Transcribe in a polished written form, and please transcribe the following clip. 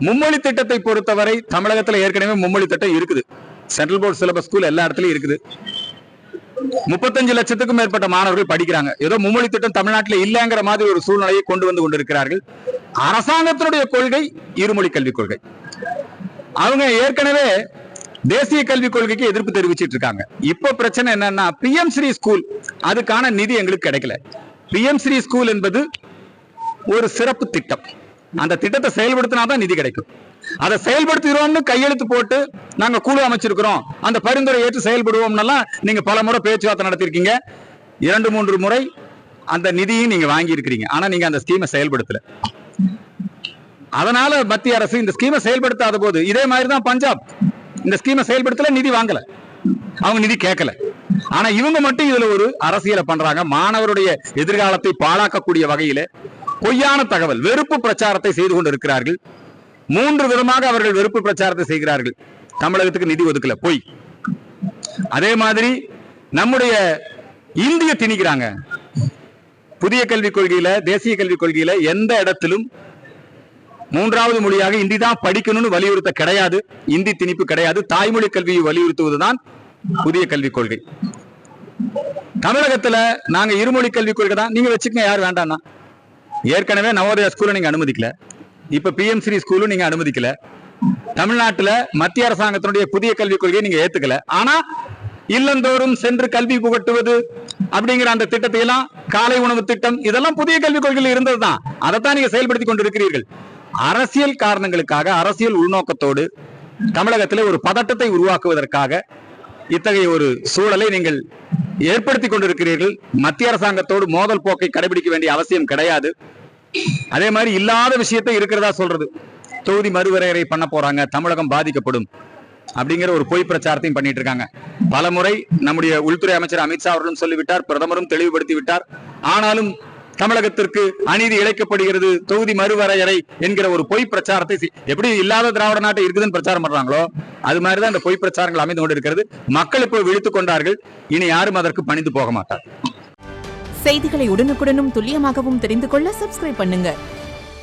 மும்மொழி திட்டத்தை பொறுத்தவரை தமிழகத்துல ஏற்கனவே மும்மொழி திட்டம் இருக்குது. சென்ட்ரல் போர்ட் சிலபஸ் ஸ்கூல் எல்லா இடத்துலயும் இருக்குது. 35 லட்சத்துக்கும் மேற்பட்ட மாணவர்கள் படிக்கிறாங்க. ஏதோ மும்மொழி திட்டம் தமிழ்நாட்டில் இல்லங்கிற மாதிரி ஒரு சூழ்நிலையை கொண்டு வந்து கொண்டிருக்கிறார்கள். அரசாங்கத்தினுடைய கொள்கை இருமொழி கல்விக் கொள்கை. அவங்க ஏற்கனவே தேசிய கல்விக் கொள்கைக்கு எதிர்ப்பு தெரிவிச்சிட்டு இருக்காங்க. இப்ப பிரச்சனை என்னன்னா, PM ஸ்ரீ ஸ்கூல் அதுக்கான நிதி எங்களுக்கு கிடைக்கல. PM ஸ்ரீ ஸ்கூல் என்பது ஒரு சிறப்பு திட்டம். அந்த திட்டத்தை செயல்படுத்தினாதான் நிதி கிடைக்கும். அதை செயல்படுத்துகிறோம்னு கையெழுத்து போட்டு நாங்க குழு அமைச்சிருக்கிறோம், அந்த பரிந்துரை ஏற்று செயல்படுவோம்னு நீங்க பல முறை பேச்சுவார்த்தை நடத்திருக்கீங்க. 2-3 முறை அந்த நிதியும் நீங்க வாங்கி இருக்கிறீங்க. ஆனா நீங்க அந்த ஸ்கீமை செயல்படுத்தல. அதனால மத்திய அரசு இந்த ஸ்கீமை செயல்படுத்தாத போது இதே மாதிரிதான் பஞ்சாப் இந்த ஸ்கீமை செயல்படுத்தல, நிதி வாங்கல, அவங்க நிதி கேட்கல. ஆனா இவங்க மட்டும் இதுல ஒரு அரசியலை பண்றாங்க. மாணவருடைய எதிர்காலத்தை பாழாக்கக்கூடிய வகையில பொய்யான தகவல், வெறுப்பு பிரச்சாரத்தை செய்து கொண்டிருக்கிறார்கள். 3 விதமாக அவர்கள் வெறுப்பு பிரச்சாரத்தை செய்கிறார்கள். தமிழகத்துக்கு நிதி ஒதுக்கல, பொய். அதே மாதிரி நம்முடைய இந்திய திணிக்கிறாங்க. புதிய கல்விக் கொள்கையில, தேசிய கல்விக் கொள்கையில எந்த இடத்திலும் 3வது மொழியாக இந்தி தான் படிக்கணும்னு வலியுறுத்த கிடையாது. இந்தி திணிப்பு கிடையாது. தாய்மொழி கல்வியை வலியுறுத்துவதுதான் புதிய கல்விக் கொள்கை. தமிழகத்துல நாங்க இருமொழி கல்விக் கொள்கை தான், நீங்க வச்சுக்கங்க, யார் வேண்டாம்னா. ஏற்கனவே நவோதயா ஸ்கூலை நீங்க அனுமதிக்கல, இப்ப PM ஸ்ரீ ஸ்கூலும் நீங்க அனுமதிக்கல. தமிழ்நாட்டுல மத்திய அரசாங்கத்தினுடைய புதிய கல்விக் கொள்கையை நீங்க ஏத்துக்கல. ஆனா இல்லந்தோறும் சென்று கல்வி புகட்டுவது அப்படிங்கிற அந்த திட்டத்தை எல்லாம், காலை உணவு திட்டம், இதெல்லாம் புதிய கல்விக் கொள்கையில் இருந்ததுதான். அதைத்தான் நீங்க செயல்படுத்தி கொண்டிருக்கிறீர்கள். அரசியல் காரணங்களுக்காக, அரசியல் உள்நோக்கத்தோடு தமிழகத்திலே ஒரு பதட்டத்தை உருவாக்குவதற்காக இத்தகைய ஒரு சூழலை நீங்கள் ஏற்படுத்தி கொண்டிருக்கிறீர்கள். மத்திய அரசாங்கத்தோடு மோதல் போக்கை கடைபிடிக்க வேண்டிய அவசியம் கிடையாது. அதே மாதிரி இல்லாத விஷயத்தை இருக்கிறதா சொல்றது. தொகுதி மறுவரையறை பண்ண போறாங்க, தமிழகம் பாதிக்கப்படும் அப்படிங்கிற ஒரு பொய் பிரச்சாரத்தையும் பண்ணிட்டு இருக்காங்க. பலமுறை நம்முடைய உள்துறை அமைச்சர் அமித்ஷா அவர்களும் சொல்லிவிட்டார், பிரதமரும் தெளிவுபடுத்தி விட்டார். ஆனாலும் தமிழகத்திற்கு அநீதி இழைக்கப்படுகிறது, தொகுதி மறுவரையறை என்கிற ஒரு பொய் பிரச்சாரத்தை எப்படி இல்லாத திராவிட நாட்டை இருக்குதுன்னு பிரச்சாரம் பண்றாங்களோ அது மாதிரிதான் இந்த பொய் பிரச்சாரங்கள் அமைந்து கொண்டிருக்கிறது. மக்கள் இப்போ விழித்துக் கொண்டார்கள். இனி யாரும் அதற்கு பணிந்து போக மாட்டார். செய்திகளை உடனுக்குடனும் துல்லியமாகவும் தெரிந்து கொள்ள சப்ஸ்கிரைப் பண்ணுங்க.